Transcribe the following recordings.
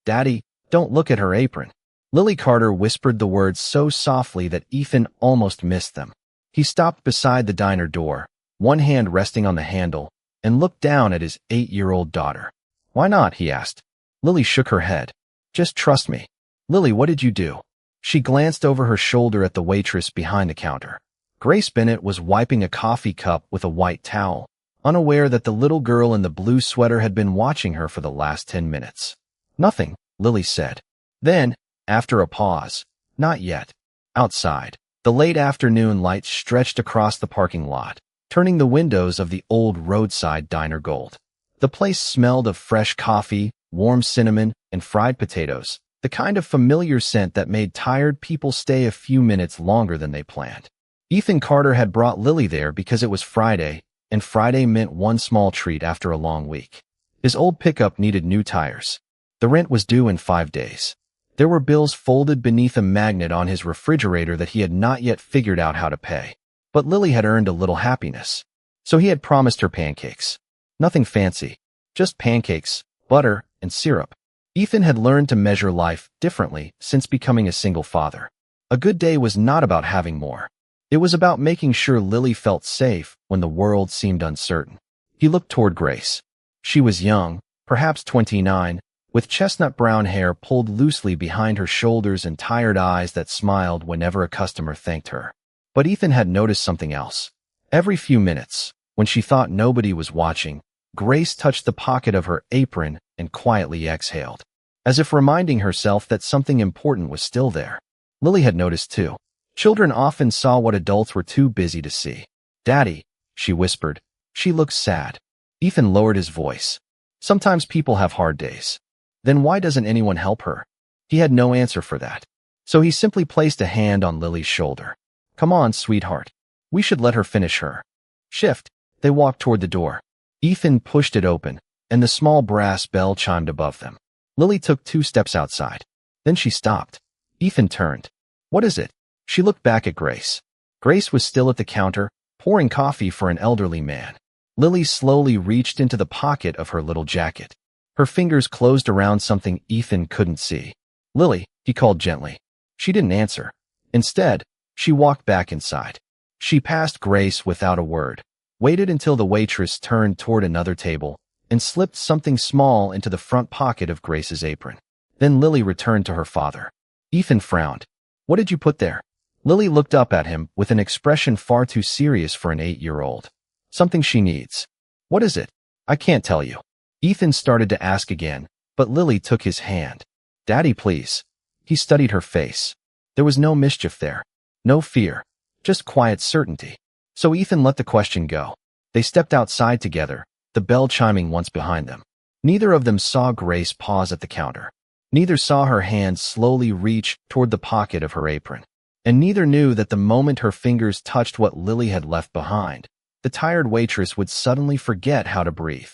"Daddy, don't look at her apron." Lily Carter whispered the words so softly that Ethan almost missed them. He stopped beside the diner door, one hand resting on the handle, and looked down at his 8-year-old daughter. "Why not?" he asked. Lily shook her head. "Just trust me." "Lily, what did you do?" She glanced over her shoulder at the waitress behind the counter. Grace Bennett was wiping a coffee cup with a white towel, unaware that the little girl in the blue sweater had been watching her for the last 10 minutes. "Nothing," Lily said. Then, after a pause, "Not yet." Outside, the late afternoon light stretched across the parking lot, turning the windows of the old roadside diner gold. The place smelled of fresh coffee, warm cinnamon, and fried potatoes, the kind of familiar scent that made tired people stay a few minutes longer than they planned. Ethan Carter had brought Lily there because it was Friday, and Friday meant one small treat after a long week. His old pickup needed new tires. The rent was due in 5 days. There were bills folded beneath a magnet on his refrigerator that he had not yet figured out how to pay. But Lily had earned a little happiness. So he had promised her pancakes. Nothing fancy, just pancakes, butter, and syrup. Ethan had learned to measure life differently since becoming a single father. A good day was not about having more. It was about making sure Lily felt safe when the world seemed uncertain. He looked toward Grace. She was young, perhaps 29, with chestnut brown hair pulled loosely behind her shoulders and tired eyes that smiled whenever a customer thanked her. But Ethan had noticed something else. Every few minutes, when she thought nobody was watching, Grace touched the pocket of her apron and quietly exhaled, as if reminding herself that something important was still there. Lily had noticed too. Children often saw what adults were too busy to see. "Daddy," she whispered. She looked sad. Ethan lowered his voice. "Sometimes people have hard days. Then why doesn't anyone help her?" He had no answer for that. So he simply placed a hand on Lily's shoulder. "Come on, sweetheart. We should let her finish her shift." They walked toward the door. Ethan pushed it open, and the small brass bell chimed above them. Lily took 2 steps outside. Then she stopped. Ethan turned. "What is it?" She looked back at Grace. Grace was still at the counter, pouring coffee for an elderly man. Lily slowly reached into the pocket of her little jacket. Her fingers closed around something Ethan couldn't see. "Lily," he called gently. She didn't answer. Instead, she walked back inside. She passed Grace without a word, waited until the waitress turned toward another table, and slipped something small into the front pocket of Grace's apron. Then Lily returned to her father. Ethan frowned. "What did you put there?" Lily looked up at him with an expression far too serious for an 8-year-old. "Something she needs." "What is it?" "I can't tell you." Ethan started to ask again, but Lily took his hand. "Daddy, please." He studied her face. There was no mischief there, no fear, just quiet certainty. So Ethan let the question go. They stepped outside together, the bell chiming once behind them. Neither of them saw Grace pause at the counter. Neither saw her hand slowly reach toward the pocket of her apron. And neither knew that the moment her fingers touched what Lily had left behind, the tired waitress would suddenly forget how to breathe.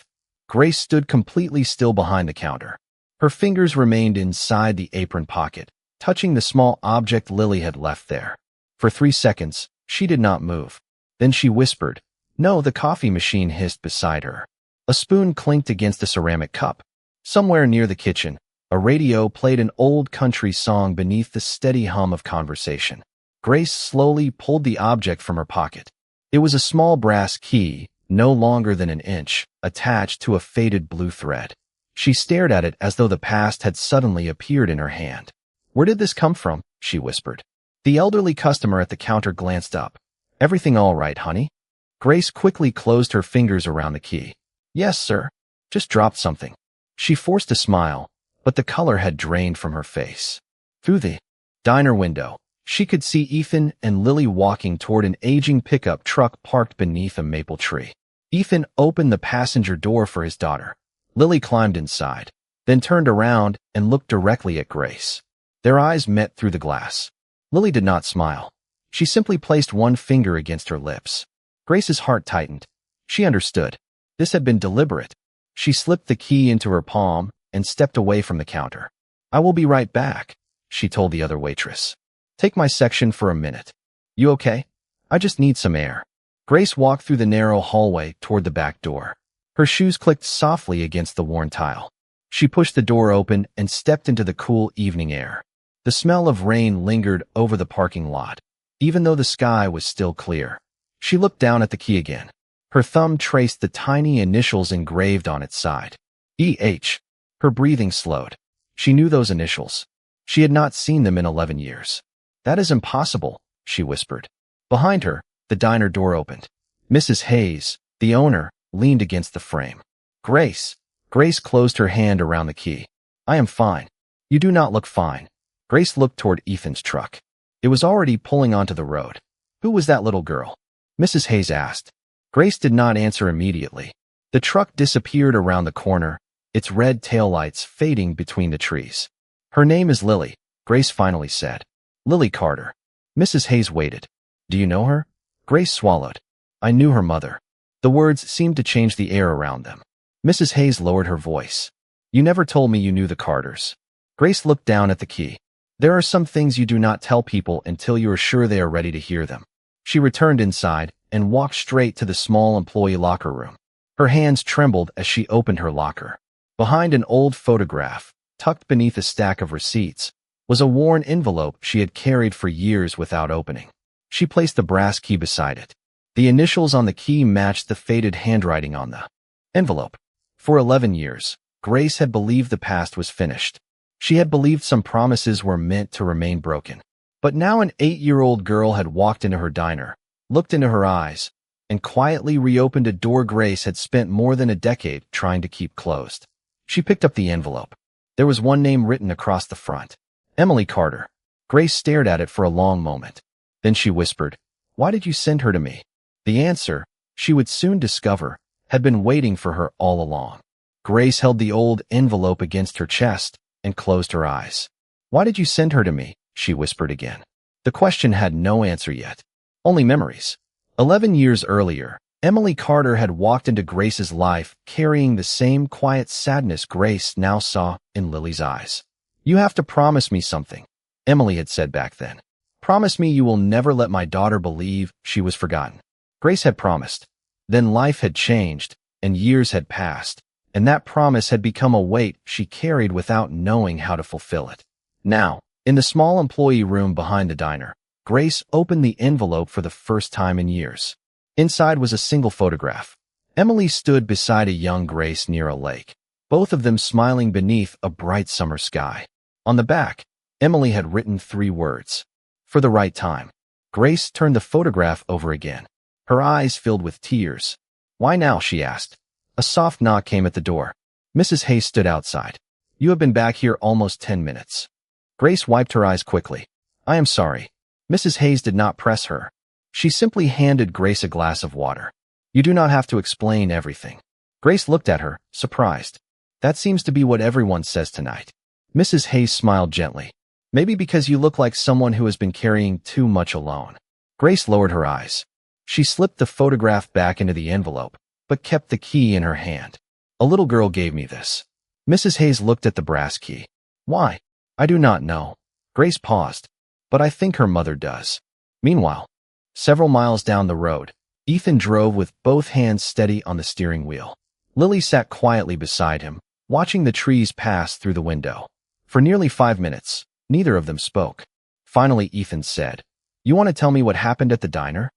Grace stood completely still behind the counter. Her fingers remained inside the apron pocket, touching the small object Lily had left there. For 3 seconds, she did not move. Then she whispered. No, the coffee machine hissed beside her. A spoon clinked against a ceramic cup. Somewhere near the kitchen, a radio played an old country song beneath the steady hum of conversation. Grace slowly pulled the object from her pocket. It was a small brass key, no longer than an inch, attached to a faded blue thread. She stared at it as though the past had suddenly appeared in her hand. "Where did this come from?" she whispered. The elderly customer at the counter glanced up. "Everything all right, honey?" Grace quickly closed her fingers around the key. "Yes, sir. Just dropped something." She forced a smile, but the color had drained from her face. Through the diner window, she could see Ethan and Lily walking toward an aging pickup truck parked beneath a maple tree. Ethan opened the passenger door for his daughter. Lily climbed inside, then turned around and looked directly at Grace. Their eyes met through the glass. Lily did not smile. She simply placed one finger against her lips. Grace's heart tightened. She understood. This had been deliberate. She slipped the key into her palm and stepped away from the counter. "I will be right back," she told the other waitress. "Take my section for a minute." "You okay?" "I just need some air." Grace walked through the narrow hallway toward the back door. Her shoes clicked softly against the worn tile. She pushed the door open and stepped into the cool evening air. The smell of rain lingered over the parking lot, even though the sky was still clear. She looked down at the key again. Her thumb traced the tiny initials engraved on its side. E.H. Her breathing slowed. She knew those initials. She had not seen them in 11 years. "That is impossible," she whispered. Behind her, the diner door opened. Mrs. Hayes, the owner, leaned against the frame. "Grace." Grace closed her hand around the key. "I am fine." "You do not look fine." Grace looked toward Ethan's truck. It was already pulling onto the road. "Who was that little girl?" Mrs. Hayes asked. Grace did not answer immediately. The truck disappeared around the corner, its red taillights fading between the trees. "Her name is Lily," Grace finally said. "Lily Carter." Mrs. Hayes waited. "Do you know her?" Grace swallowed. "I knew her mother." The words seemed to change the air around them. Mrs. Hayes lowered her voice. "You never told me you knew the Carters." Grace looked down at the key. "There are some things you do not tell people until you are sure they are ready to hear them." She returned inside and walked straight to the small employee locker room. Her hands trembled as she opened her locker. Behind an old photograph, tucked beneath a stack of receipts, was a worn envelope she had carried for years without opening. She placed the brass key beside it. The initials on the key matched the faded handwriting on the envelope. For 11 years, Grace had believed the past was finished. She had believed some promises were meant to remain broken. But now an 8-year-old girl had walked into her diner, looked into her eyes, and quietly reopened a door Grace had spent more than a decade trying to keep closed. She picked up the envelope. There was one name written across the front. Emily Carter. Grace stared at it for a long moment. Then she whispered, "Why did you send her to me?" The answer, she would soon discover, had been waiting for her all along. Grace held the old envelope against her chest and closed her eyes. "Why did you send her to me?" she whispered again. The question had no answer yet, only memories. 11 years earlier, Emily Carter had walked into Grace's life carrying the same quiet sadness Grace now saw in Lily's eyes. "You have to promise me something," Emily had said back then. "Promise me you will never let my daughter believe she was forgotten." Grace had promised. Then life had changed, and years had passed, and that promise had become a weight she carried without knowing how to fulfill it. Now, in the small employee room behind the diner, Grace opened the envelope for the first time in years. Inside was a single photograph. Emily stood beside a young Grace near a lake, both of them smiling beneath a bright summer sky. On the back, Emily had written 3 words. "For the right time." Grace turned the photograph over again. Her eyes filled with tears. "Why now?" she asked. A soft knock came at the door. Mrs. Hayes stood outside. "You have been back here almost 10 minutes. Grace wiped her eyes quickly. "I am sorry." Mrs. Hayes did not press her. She simply handed Grace a glass of water. "You do not have to explain everything." Grace looked at her, surprised. "That seems to be what everyone says tonight." Mrs. Hayes smiled gently. "Maybe because you look like someone who has been carrying too much alone." Grace lowered her eyes. She slipped the photograph back into the envelope, but kept the key in her hand. "A little girl gave me this." Mrs. Hayes looked at the brass key. "Why?" "I do not know." Grace paused. "But I think her mother does." Meanwhile, several miles down the road, Ethan drove with both hands steady on the steering wheel. Lily sat quietly beside him, watching the trees pass through the window. For nearly 5 minutes, neither of them spoke. Finally, Ethan said, "You want to tell me what happened at the diner?"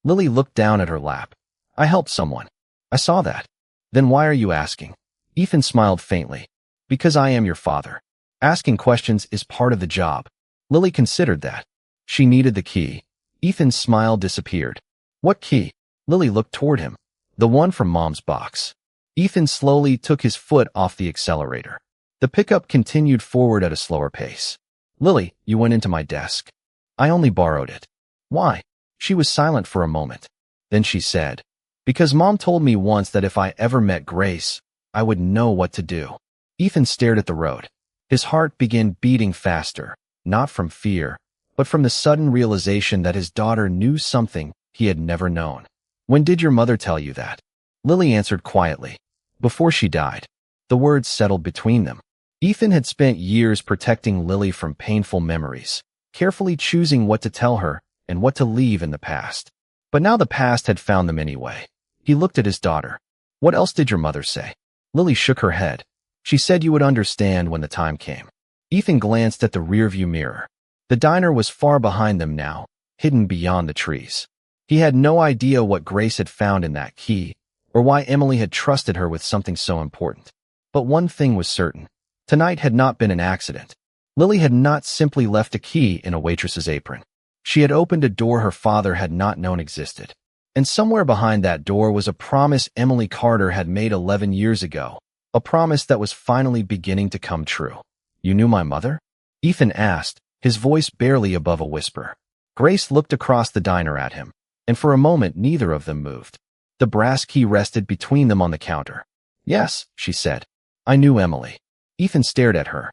Lily looked down at her lap. "I helped someone." "I saw that." "Then why are you asking?" Ethan smiled faintly. "Because I am your father. Asking questions is part of the job." Lily considered that. She needed the key. Ethan's smile disappeared. "What key?" Lily looked toward him. "The one from Mom's box." Ethan slowly took his foot off the accelerator. The pickup continued forward at a slower pace. "Lily, you went into my desk." "I only borrowed it." "Why?" She was silent for a moment. Then she said, "Because Mom told me once that if I ever met Grace, I would know what to do." Ethan stared at the road. His heart began beating faster, not from fear, but from the sudden realization that his daughter knew something he had never known. "When did your mother tell you that?" Lily answered quietly. "Before she died." The words settled between them. Ethan had spent years protecting Lily from painful memories, carefully choosing what to tell her and what to leave in the past. But now the past had found them anyway. He looked at his daughter. "What else did your mother say?" Lily shook her head. She said you would understand when the time came. Ethan glanced at the rearview mirror. The diner was far behind them now, hidden beyond the trees. He had no idea what Grace had found in that key, or why Emily had trusted her with something so important. But one thing was certain. Tonight had not been an accident. Lily had not simply left a key in a waitress's apron. She had opened a door her father had not known existed. And somewhere behind that door was a promise Emily Carter had made 11 years ago, a promise that was finally beginning to come true. You knew my mother? Ethan asked, his voice barely above a whisper. Grace looked across the diner at him, and for a moment neither of them moved. The brass key rested between them on the counter. Yes, she said. I knew Emily. Ethan stared at her.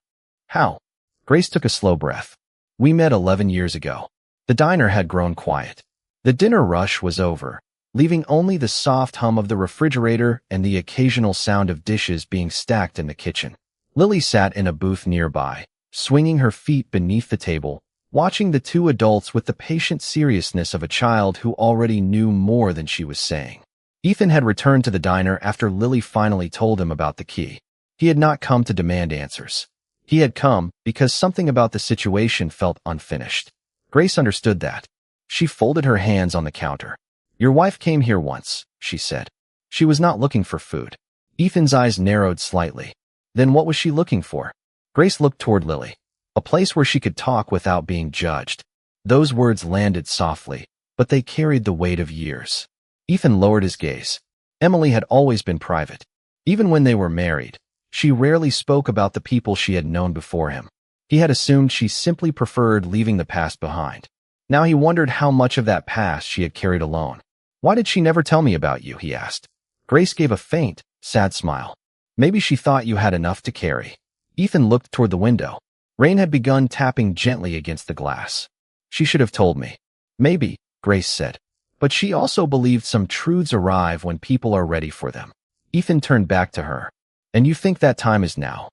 How? Grace took a slow breath. We met 11 years ago. The diner had grown quiet. The dinner rush was over, leaving only the soft hum of the refrigerator and the occasional sound of dishes being stacked in the kitchen. Lily sat in a booth nearby, swinging her feet beneath the table, watching the two adults with the patient seriousness of a child who already knew more than she was saying. Ethan had returned to the diner after Lily finally told him about the key. He had not come to demand answers. He had come because something about the situation felt unfinished. Grace understood that. She folded her hands on the counter. Your wife came here once, she said. She was not looking for food. Ethan's eyes narrowed slightly. Then what was she looking for? Grace looked toward Lily. A place where she could talk without being judged. Those words landed softly, but they carried the weight of years. Ethan lowered his gaze. Emily had always been private. Even when they were married, she rarely spoke about the people she had known before him. He had assumed she simply preferred leaving the past behind. Now he wondered how much of that past she had carried alone. Why did she never tell me about you, he asked. Grace gave a faint, sad smile. Maybe she thought you had enough to carry. Ethan looked toward the window. Rain had begun tapping gently against the glass. She should have told me. Maybe, Grace said. But she also believed some truths arrive when people are ready for them. Ethan turned back to her. And you think that time is now?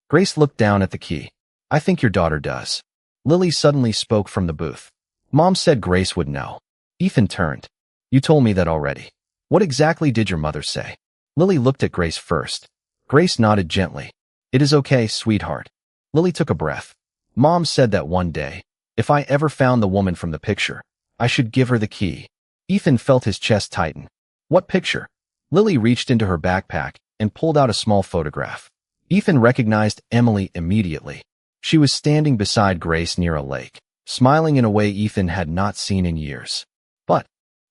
Grace looked down at the key. I think your daughter does. Lily suddenly spoke from the booth. Mom said Grace would know. Ethan turned. You told me that already. What exactly did your mother say? Lily looked at Grace first. Grace nodded gently. It is okay, sweetheart. Lily took a breath. Mom said that one day, if I ever found the woman from the picture, I should give her the key. Ethan felt his chest tighten. What picture? Lily reached into her backpack and pulled out a small photograph. Ethan recognized Emily immediately. She was standing beside Grace near a lake, smiling in a way Ethan had not seen in years. But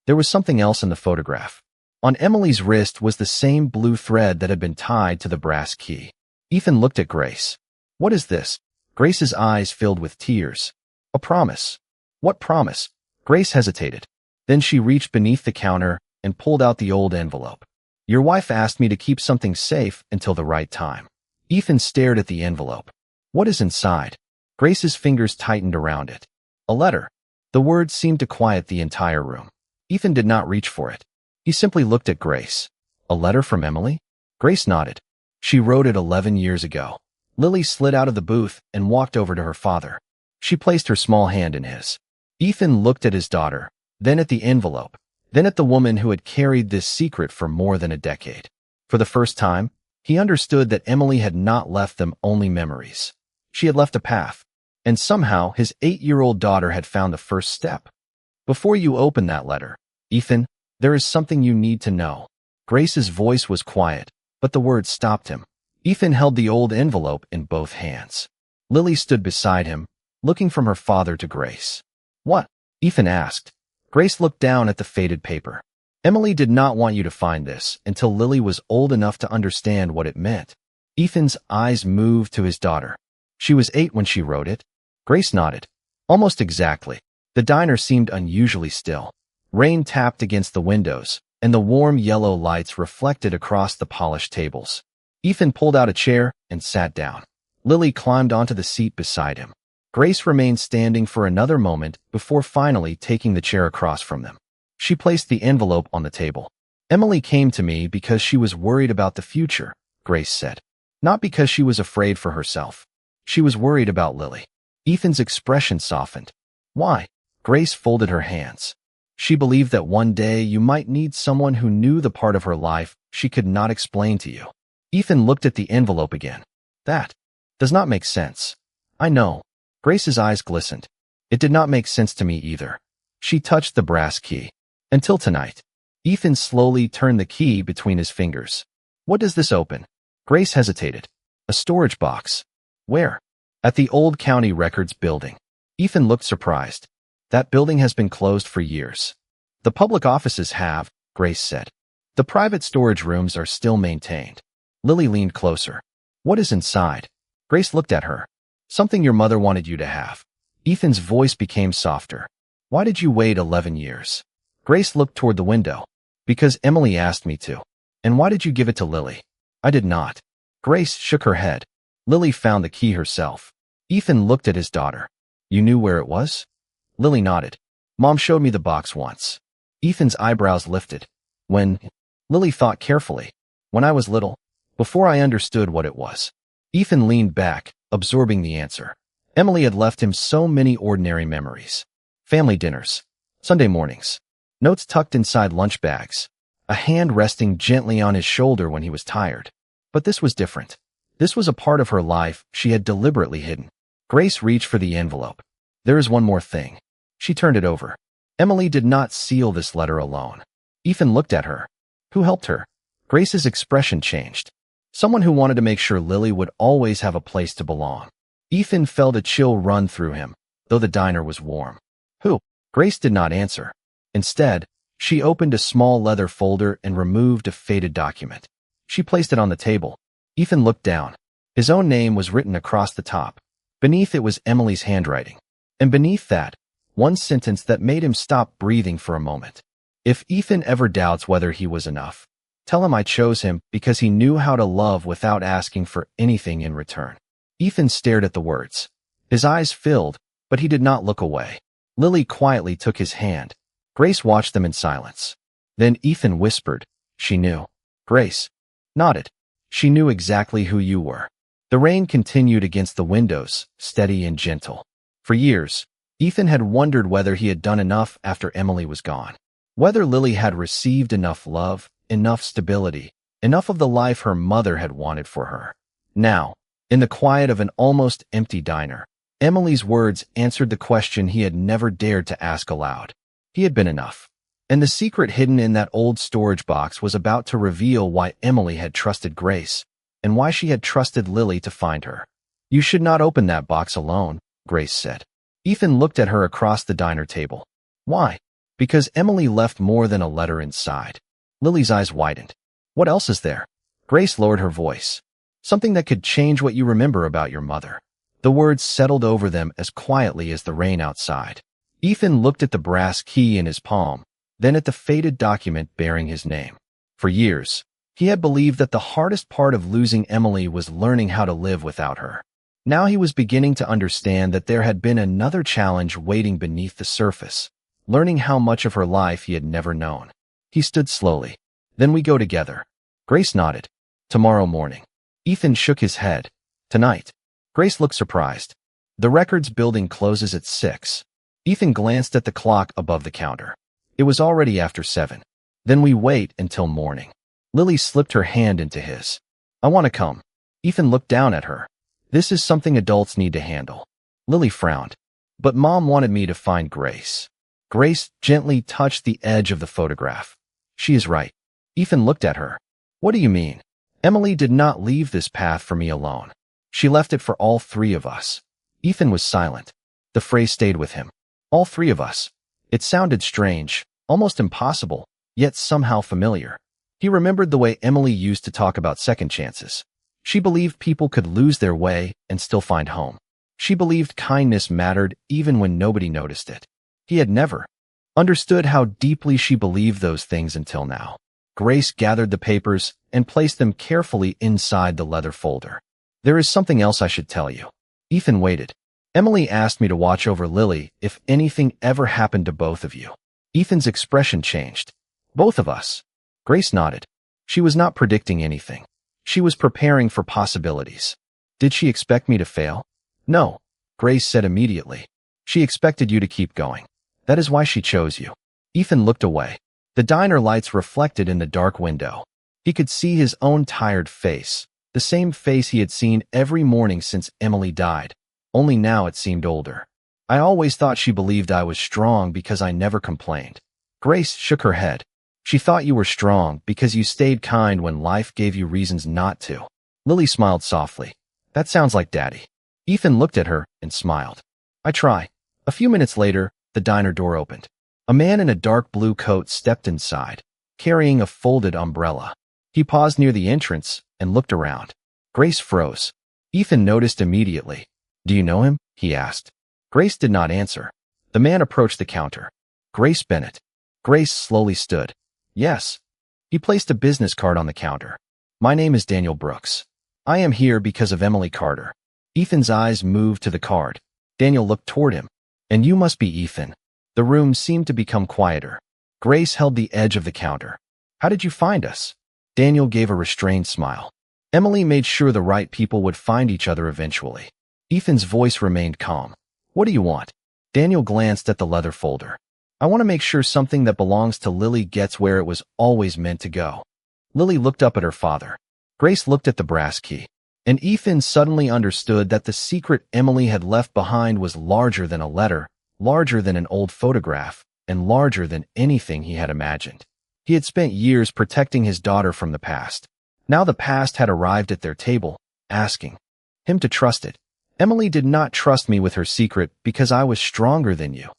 there was something else in the photograph. On Emily's wrist was the same blue thread that had been tied to the brass key. Ethan looked at Grace. What is this? Grace's eyes filled with tears. A promise. What promise? Grace hesitated. Then she reached beneath the counter and pulled out the old envelope. Your wife asked me to keep something safe until the right time. Ethan stared at the envelope. What is inside? Grace's fingers tightened around it. A letter. The words seemed to quiet the entire room. Ethan did not reach for it. He simply looked at Grace. A letter from Emily? Grace nodded. She wrote it 11 years ago. Lily slid out of the booth and walked over to her father. She placed her small hand in his. Ethan looked at his daughter, then at the envelope, then at the woman who had carried this secret for more than a decade. For the first time, he understood that Emily had not left them only memories. She had left a path, and somehow his 8-year-old daughter had found the first step. Before you open that letter, Ethan, there is something you need to know. Grace's voice was quiet, but the words stopped him. Ethan held the old envelope in both hands. Lily stood beside him, looking from her father to Grace. What? Ethan asked. Grace looked down at the faded paper. Emily did not want you to find this until Lily was old enough to understand what it meant. Ethan's eyes moved to his daughter. She was 8 when she wrote it. Grace nodded. Almost exactly. The diner seemed unusually still. Rain tapped against the windows, and the warm yellow lights reflected across the polished tables. Ethan pulled out a chair and sat down. Lily climbed onto the seat beside him. Grace remained standing for another moment before finally taking the chair across from them. She placed the envelope on the table. Emily came to me because she was worried about the future, Grace said. Not because she was afraid for herself. She was worried about Lily. Ethan's expression softened. Why? Grace folded her hands. She believed that one day you might need someone who knew the part of her life she could not explain to you. Ethan looked at the envelope again. That does not make sense. I know. Grace's eyes glistened. It did not make sense to me either. She touched the brass key. Until tonight. Ethan slowly turned the key between his fingers. What does this open? Grace hesitated. A storage box. Where? At the old county records building. Ethan looked surprised. That building has been closed for years. The public offices have, Grace said. The private storage rooms are still maintained. Lily leaned closer. What is inside? Grace looked at her. Something your mother wanted you to have. Ethan's voice became softer. Why did you wait 11 years? Grace looked toward the window. Because Emily asked me to. And why did you give it to Lily? I did not. Grace shook her head. Lily found the key herself. Ethan looked at his daughter. You knew where it was? Lily nodded. Mom showed me the box once. Ethan's eyebrows lifted. When? Lily thought carefully. When I was little. Before I understood what it was. Ethan leaned back, absorbing the answer. Emily had left him so many ordinary memories. Family dinners. Sunday mornings. Notes tucked inside lunch bags. A hand resting gently on his shoulder when he was tired. But this was different. This was a part of her life she had deliberately hidden. Grace reached for the envelope. There is one more thing. She turned it over. Emily did not seal this letter alone. Ethan looked at her. Who helped her? Grace's expression changed. Someone who wanted to make sure Lily would always have a place to belong. Ethan felt a chill run through him, though the diner was warm. Who? Grace did not answer. Instead, she opened a small leather folder and removed a faded document. She placed it on the table. Ethan looked down. His own name was written across the top. Beneath it was Emily's handwriting. And beneath that, one sentence that made him stop breathing for a moment. If Ethan ever doubts whether he was enough, tell him I chose him because he knew how to love without asking for anything in return. Ethan stared at the words. His eyes filled, but he did not look away. Lily quietly took his hand. Grace watched them in silence. Then Ethan whispered, she knew. Grace nodded. She knew exactly who you were. The rain continued against the windows, steady and gentle. For years, Ethan had wondered whether he had done enough after Emily was gone. Whether Lily had received enough love, enough stability, enough of the life her mother had wanted for her. Now, in the quiet of an almost empty diner, Emily's words answered the question he had never dared to ask aloud. He had been enough. And the secret hidden in that old storage box was about to reveal why Emily had trusted Grace, and why she had trusted Lily to find her. You should not open that box alone, Grace said. Ethan looked at her across the diner table. Why? Because Emily left more than a letter inside. Lily's eyes widened. What else is there? Grace lowered her voice. Something that could change what you remember about your mother. The words settled over them as quietly as the rain outside. Ethan looked at the brass key in his palm, then at the faded document bearing his name. For years, he had believed that the hardest part of losing Emily was learning how to live without her. Now he was beginning to understand that there had been another challenge waiting beneath the surface, learning how much of her life he had never known. He stood slowly. Then we go together. Grace nodded. Tomorrow morning. Ethan shook his head. Tonight. Grace looked surprised. The records building closes at 6. Ethan glanced at the clock above the counter. It was already after 7. Then we wait until morning. Lily slipped her hand into his. I want to come. Ethan looked down at her. This is something adults need to handle. Lily frowned. But Mom wanted me to find Grace. Grace gently touched the edge of the photograph. She is right. Ethan looked at her. What do you mean? Emily did not leave this path for me alone. She left it for all three of us. Ethan was silent. The phrase stayed with him. All three of us. It sounded strange, almost impossible, yet somehow familiar. He remembered the way Emily used to talk about second chances. She believed people could lose their way and still find home. She believed kindness mattered even when nobody noticed it. He had never understood how deeply she believed those things until now. Grace gathered the papers and placed them carefully inside the leather folder. There is something else I should tell you. Ethan waited. Emily asked me to watch over Lily if anything ever happened to both of you. Ethan's expression changed. Both of us. Grace nodded. She was not predicting anything. She was preparing for possibilities. Did she expect me to fail? No, Grace said immediately. She expected you to keep going. That is why she chose you. Ethan looked away. The diner lights reflected in the dark window. He could see his own tired face, The same face he had seen every morning since Emily died, only now it seemed older. I always thought she believed I was strong because I never complained. Grace shook her head. She thought you were strong because you stayed kind when life gave you reasons not to. Lily smiled softly. That sounds like Daddy. Ethan looked at her and smiled. I try. A few minutes later, the diner door opened. A man in a dark blue coat stepped inside, carrying a folded umbrella. He paused near the entrance and looked around. Grace froze. Ethan noticed immediately. Do you know him? He asked. Grace did not answer. The man approached the counter. Grace Bennett. Grace slowly stood. Yes. He placed a business card on the counter. My name is Daniel Brooks. I am here because of Emily Carter. Ethan's eyes moved to the card. Daniel looked toward him. And you must be Ethan. The room seemed to become quieter. Grace held the edge of the counter. How did you find us? Daniel gave a restrained smile. Emily made sure the right people would find each other eventually. Ethan's voice remained calm. What do you want? Daniel glanced at the leather folder. I want to make sure something that belongs to Lily gets where it was always meant to go. Lily looked up at her father. Grace looked at the brass key. And Ethan suddenly understood that the secret Emily had left behind was larger than a letter, larger than an old photograph, and larger than anything he had imagined. He had spent years protecting his daughter from the past. Now the past had arrived at their table, asking him to trust it. Emily did not trust me with her secret because I was stronger than you,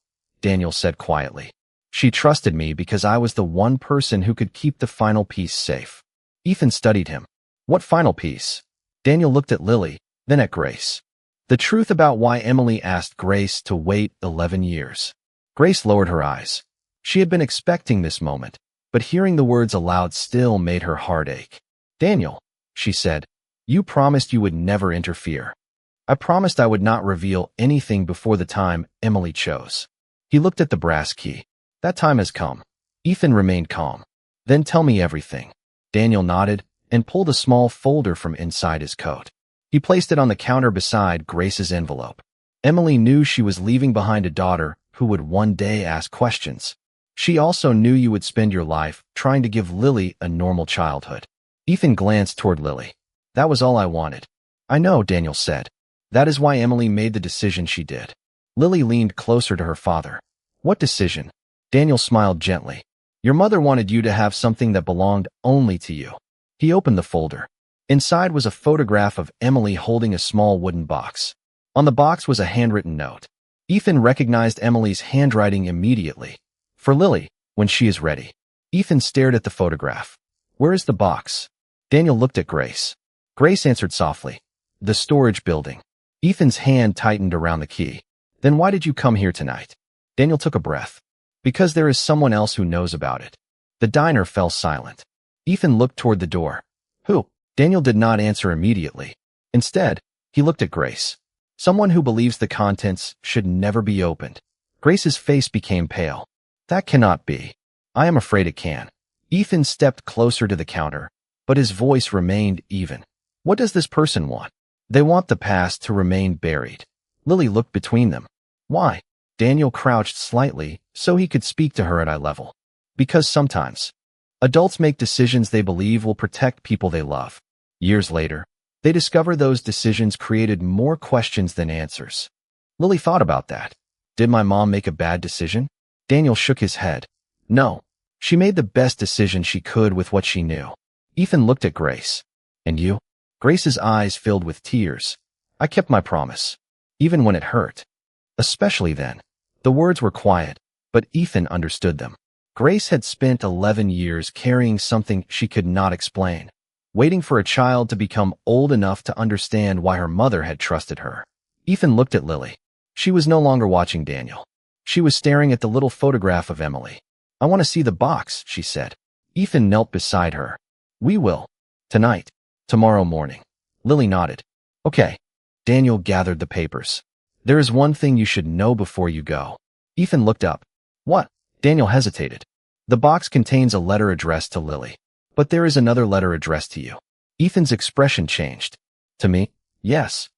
Daniel said quietly. She trusted me because I was the one person who could keep the final piece safe. Ethan studied him. What final piece? Daniel looked at Lily, then at Grace. The truth about why Emily asked Grace to wait 11 years. Grace lowered her eyes. She had been expecting this moment, but hearing the words aloud still made her heart ache. Daniel, she said, you promised you would never interfere. I promised I would not reveal anything before the time Emily chose. He looked at the brass key. That time has come. Ethan remained calm. Then tell me everything. Daniel nodded and pulled a small folder from inside his coat. He placed it on the counter beside Grace's envelope. Emily knew she was leaving behind a daughter who would one day ask questions. She also knew you would spend your life trying to give Lily a normal childhood. Ethan glanced toward Lily. That was all I wanted. I know, Daniel said. That is why Emily made the decision she did. Lily leaned closer to her father. What decision? Daniel smiled gently. Your mother wanted you to have something that belonged only to you. He opened the folder. Inside was a photograph of Emily holding a small wooden box. On the box was a handwritten note. Ethan recognized Emily's handwriting immediately. For Lily, when she is ready. Ethan stared at the photograph. Where is the box? Daniel looked at Grace. Grace answered softly. The storage building. Ethan's hand tightened around the key. Then why did you come here tonight? Daniel took a breath. Because there is someone else who knows about it. The diner fell silent. Ethan looked toward the door. Who? Daniel did not answer immediately. Instead, he looked at Grace. Someone who believes the contents should never be opened. Grace's face became pale. That cannot be. I am afraid it can. Ethan stepped closer to the counter, but his voice remained even. What does this person want? They want the past to remain buried. Lily looked between them. Why? Daniel crouched slightly so he could speak to her at eye level. Because sometimes, adults make decisions they believe will protect people they love. Years later, they discover those decisions created more questions than answers. Lily thought about that. Did my mom make a bad decision? Daniel shook his head. No. She made the best decision she could with what she knew. Ethan looked at Grace. And you? Grace's eyes filled with tears. I kept my promise. Even when it hurt. Especially then. The words were quiet, but Ethan understood them. Grace had spent 11 years carrying something she could not explain, waiting for a child to become old enough to understand why her mother had trusted her. Ethan looked at Lily. She was no longer watching Daniel. She was staring at the little photograph of Emily. I want to see the box, she said. Ethan knelt beside her. We will. Tonight. Tomorrow morning. Lily nodded. Okay. Daniel gathered the papers. There is one thing you should know before you go. Ethan looked up. What? Daniel hesitated. The box contains a letter addressed to Lily. But there is another letter addressed to you. Ethan's expression changed. To me? Yes.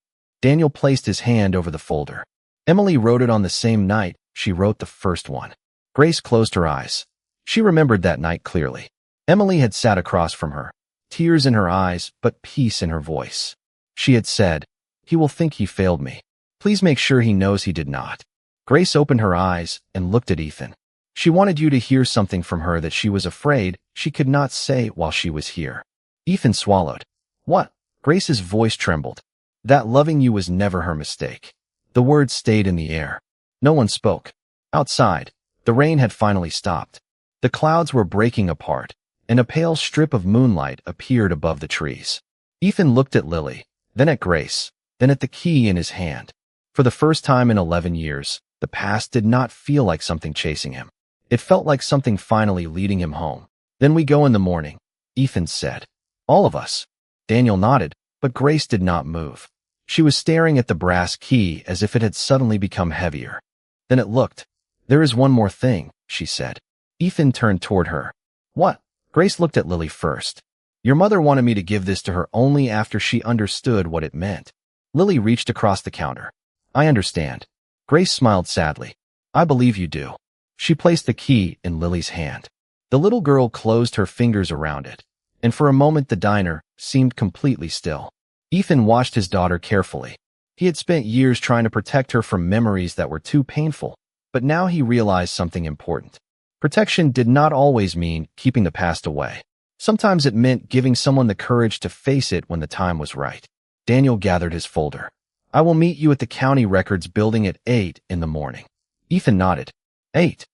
Daniel placed his hand over the folder. Emily wrote it on the same night she wrote the first one. Grace closed her eyes. She remembered that night clearly. Emily had sat across from her. tears in her eyes but peace in her voice. She had said, "He will think he failed me. Please make sure he knows he did not." Grace opened her eyes and looked at Ethan. She wanted you to hear something from her that she was afraid she could not say while she was here. Ethan swallowed. "What?" Grace's voice trembled. "That loving you was never her mistake." The words stayed in the air. No one spoke. Outside, the rain had finally stopped. The clouds were breaking apart, and a pale strip of moonlight appeared above the trees. Ethan looked at Lily, then at Grace, then at the key in his hand. For the first time in 11 years, the past did not feel like something chasing him. It felt like something finally leading him home. "Then we go in the morning," Ethan said. "All of us." Daniel nodded, but Grace did not move. She was staring at the brass key as if it had suddenly become heavier. Then it looked. "There is one more thing," she said. Ethan turned toward her. "What?" Grace looked at Lily first. "Your mother wanted me to give this to her only after she understood what it meant." Lily reached across the counter. "I understand." Grace smiled sadly. "I believe you do." She placed the key in Lily's hand. The little girl closed her fingers around it, and for a moment the diner seemed completely still. Ethan watched his daughter carefully. He had spent years trying to protect her from memories that were too painful, but now he realized something important. Protection did not always mean keeping the past away. Sometimes it meant giving someone the courage to face it when the time was right. Daniel gathered his folder. "I will meet you at the county records building at 8 in the morning." Ethan nodded. 8.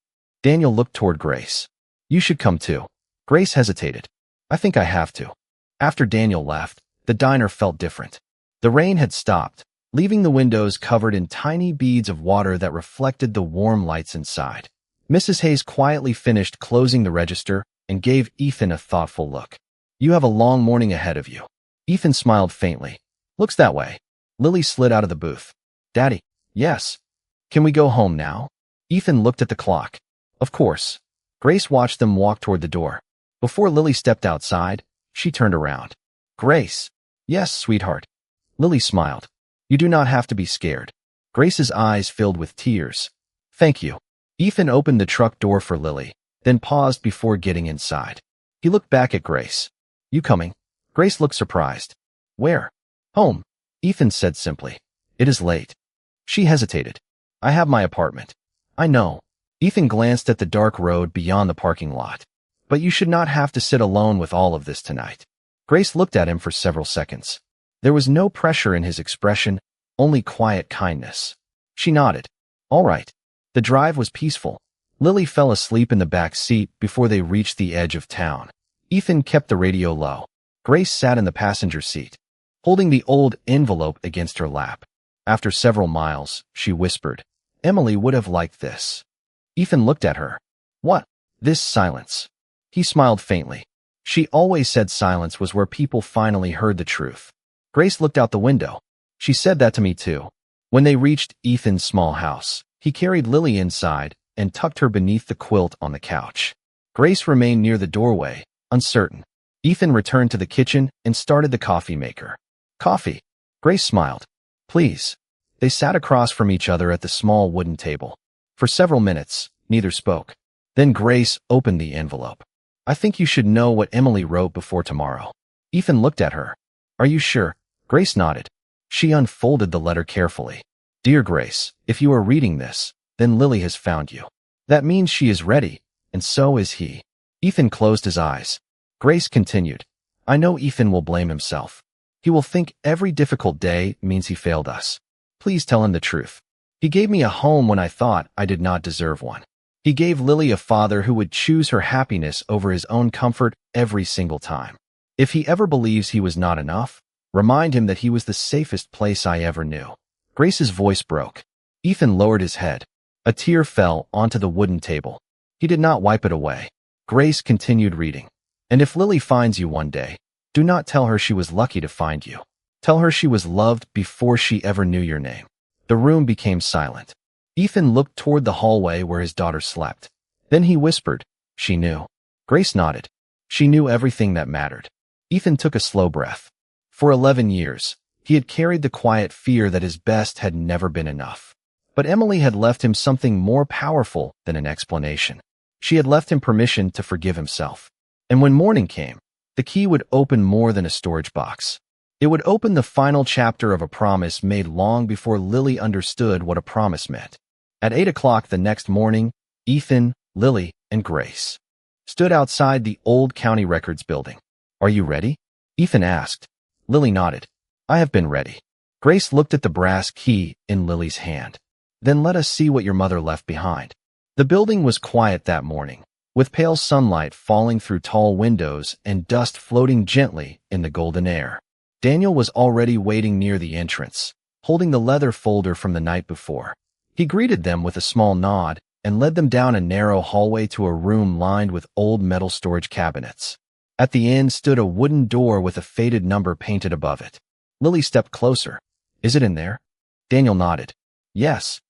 Daniel looked toward Grace. "You should come too." Grace hesitated. "I think I have to." After Daniel left, the diner felt different. The rain had stopped, leaving the windows covered in tiny beads of water that reflected the warm lights inside. Mrs. Hayes quietly finished closing the register and gave Ethan a thoughtful look. "You have a long morning ahead of you." Ethan smiled faintly. "Looks that way." Lily slid out of the booth. "Daddy." "Yes." "Can we go home now?" Ethan looked at the clock. "Of course." Grace watched them walk toward the door. Before Lily stepped outside, she turned around. "Grace." "Yes, sweetheart." Lily smiled. "You do not have to be scared." Grace's eyes filled with tears. "Thank you." Ethan opened the truck door for Lily, then paused before getting inside. He looked back at Grace. "You coming?" Grace looked surprised. "Where?" "Home," Ethan said simply. "It is late." She hesitated. "I have my apartment." "I know." Ethan glanced at the dark road beyond the parking lot. "But you should not have to sit alone with all of this tonight." Grace looked at him for several seconds. There was no pressure in his expression, only quiet kindness. She nodded. "All right." The drive was peaceful. Lily fell asleep in the back seat before they reached the edge of town. Ethan kept the radio low. Grace sat in the passenger seat, holding the old envelope against her lap. After several miles, she whispered, "Emily would have liked this." Ethan looked at her. "What?" "This silence." He smiled faintly. She always said silence was where people finally heard the truth. Grace looked out the window. "She said that to me too." When they reached Ethan's small house, he carried Lily inside and tucked her beneath the quilt on the couch. Grace remained near the doorway, uncertain. Ethan returned to the kitchen and started the coffee maker. "Coffee?" Grace smiled. "Please." They sat across from each other at the small wooden table. For several minutes, neither spoke. Then Grace opened the envelope. "I think you should know what Emily wrote before tomorrow." Ethan looked at her. "Are you sure?" Grace nodded. She unfolded the letter carefully. "Dear Grace, if you are reading this, then Lily has found you. That means she is ready, and so is he." Ethan closed his eyes. Grace continued, "I know Ethan will blame himself. He will think every difficult day means he failed us. Please tell him the truth. He gave me a home when I thought I did not deserve one. He gave Lily a father who would choose her happiness over his own comfort every single time. If he ever believes he was not enough, remind him that he was the safest place I ever knew." Grace's voice broke. Ethan lowered his head. A tear fell onto the wooden table. He did not wipe it away. Grace continued reading. "And if Lily finds you one day, do not tell her she was lucky to find you. Tell her she was loved before she ever knew your name." The room became silent. Ethan looked toward the hallway where his daughter slept. Then he whispered, "She knew." Grace nodded. She knew everything that mattered. Ethan took a slow breath. For 11 years, he had carried the quiet fear that his best had never been enough. But Emily had left him something more powerful than an explanation. She had left him permission to forgive himself. And when morning came, The key would open more than a storage box. It would open the final chapter of a promise made long before Lily understood what a promise meant. At 8 o'clock the next morning, Ethan, Lily, and Grace stood outside the old county records building. "Are you ready?" Ethan asked. Lily nodded. "I have been ready." Grace looked at the brass key in Lily's hand. "Then let us see what your mother left behind." The building was quiet that morning, with pale sunlight falling through tall windows and dust floating gently in the golden air. Daniel was already waiting near the entrance, holding the leather folder from the night before. He greeted them with a small nod and led them down a narrow hallway to a room lined with old metal storage cabinets. At the end stood a wooden door with a faded number painted above it. Lily stepped closer. "Is it in there?" Daniel nodded. "Yes."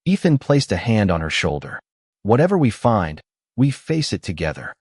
Ethan placed a hand on her shoulder. "Whatever we find, we face it together."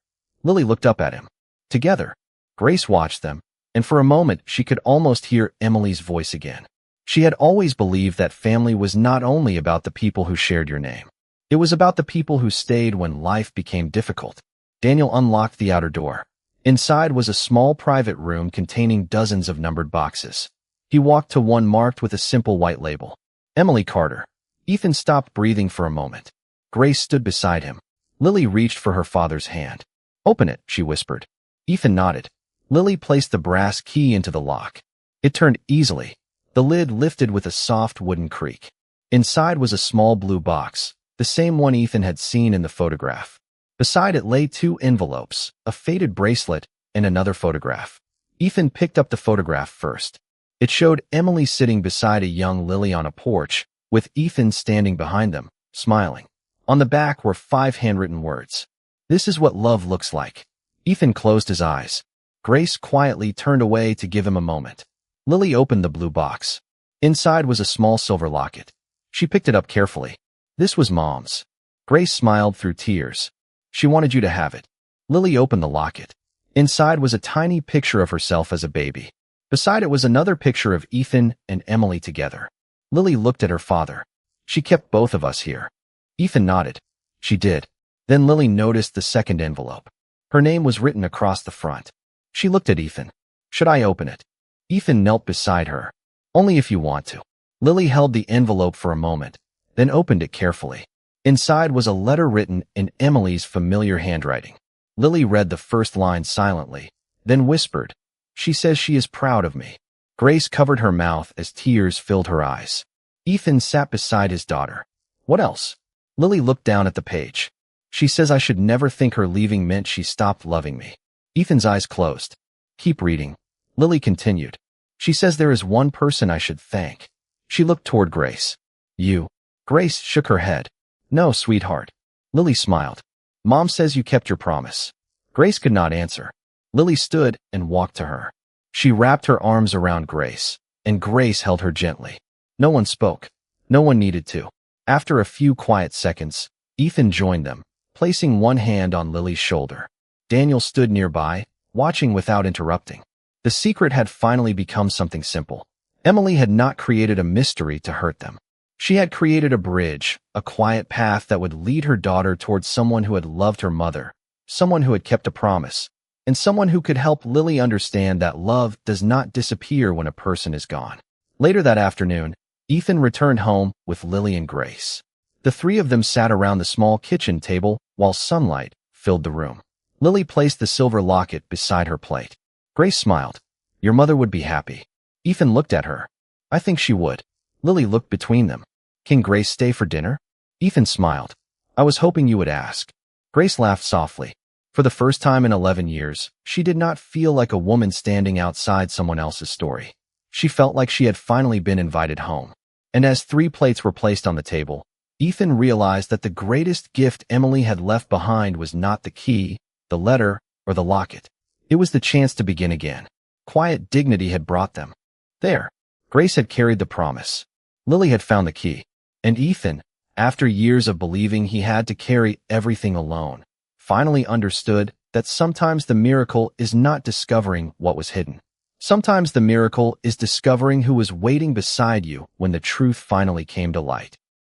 Lily looked up at him. Together. Grace watched them, and for a moment she could almost hear Emily's voice again. She had always believed that family was not only about the people who shared your name. It was about the people who stayed when life became difficult. Daniel unlocked the outer door. Inside was a small private room containing dozens of numbered boxes. He walked to one marked with a simple white label. Emily Carter. Ethan stopped breathing for a moment. Grace stood beside him. Lily reached for her father's hand. "Open it," she whispered. Ethan nodded. Lily placed the brass key into the lock. It turned easily. The lid lifted with a soft wooden creak. Inside was a small blue box, the same one Ethan had seen in the photograph. Beside it lay 2 envelopes, a faded bracelet, and another photograph. Ethan picked up the photograph first. It showed Emily sitting beside a young Lily on a porch, with Ethan standing behind them, smiling. On the back were 5 handwritten words. "This is what love looks like." Ethan closed his eyes. Grace quietly turned away to give him a moment. Lily opened the blue box. Inside was a small silver locket. She picked it up carefully. "This was Mom's." Grace smiled through tears. "She wanted you to have it." Lily opened the locket. Inside was a tiny picture of herself as a baby. Beside it was another picture of Ethan and Emily together. Lily looked at her father. "She kept both of us here." Ethan nodded. "She did." Then Lily noticed the second envelope. Her name was written across the front. She looked at Ethan. "Should I open it?" Ethan knelt beside her. "Only if you want to." Lily held the envelope for a moment, then opened it carefully. Inside was a letter written in Emily's familiar handwriting. Lily read the first line silently, then whispered, "She says she is proud of me." Grace covered her mouth as tears filled her eyes. Ethan sat beside his daughter. "What else?" Lily looked down at the page. "She says I should never think her leaving meant she stopped loving me." Ethan's eyes closed. "Keep reading." Lily continued. "She says there is one person I should thank." She looked toward Grace. "You." Grace shook her head. "No, sweetheart." Lily smiled. "Mom says you kept your promise." Grace could not answer. Lily stood and walked to her. She wrapped her arms around Grace, and Grace held her gently. No one spoke. No one needed to. After a few quiet seconds, Ethan joined them, placing one hand on Lily's shoulder. Daniel stood nearby, watching without interrupting. The secret had finally become something simple. Emily had not created a mystery to hurt them. She had created a bridge, a quiet path that would lead her daughter towards someone who had loved her mother, someone who had kept a promise, and someone who could help Lily understand that love does not disappear when a person is gone. Later that afternoon, Ethan returned home with Lily and Grace. The 3 of them sat around the small kitchen table while sunlight filled the room. Lily placed the silver locket beside her plate. Grace smiled. "Your mother would be happy." Ethan looked at her. "I think she would." Lily looked between them. "Can Grace stay for dinner?" Ethan smiled. "I was hoping you would ask." Grace laughed softly. For the first time in 11 years, she did not feel like a woman standing outside someone else's story. She felt like she had finally been invited home. And as 3 plates were placed on the table, Ethan realized that the greatest gift Emily had left behind was not the key, the letter, or the locket. It was the chance to begin again. Quiet dignity had brought them. There. Grace had carried the promise. Lily had found the key. And Ethan, after years of believing he had to carry everything alone, finally understood that sometimes the miracle is not discovering what was hidden. Sometimes the miracle is discovering who was waiting beside you when the truth finally came to light.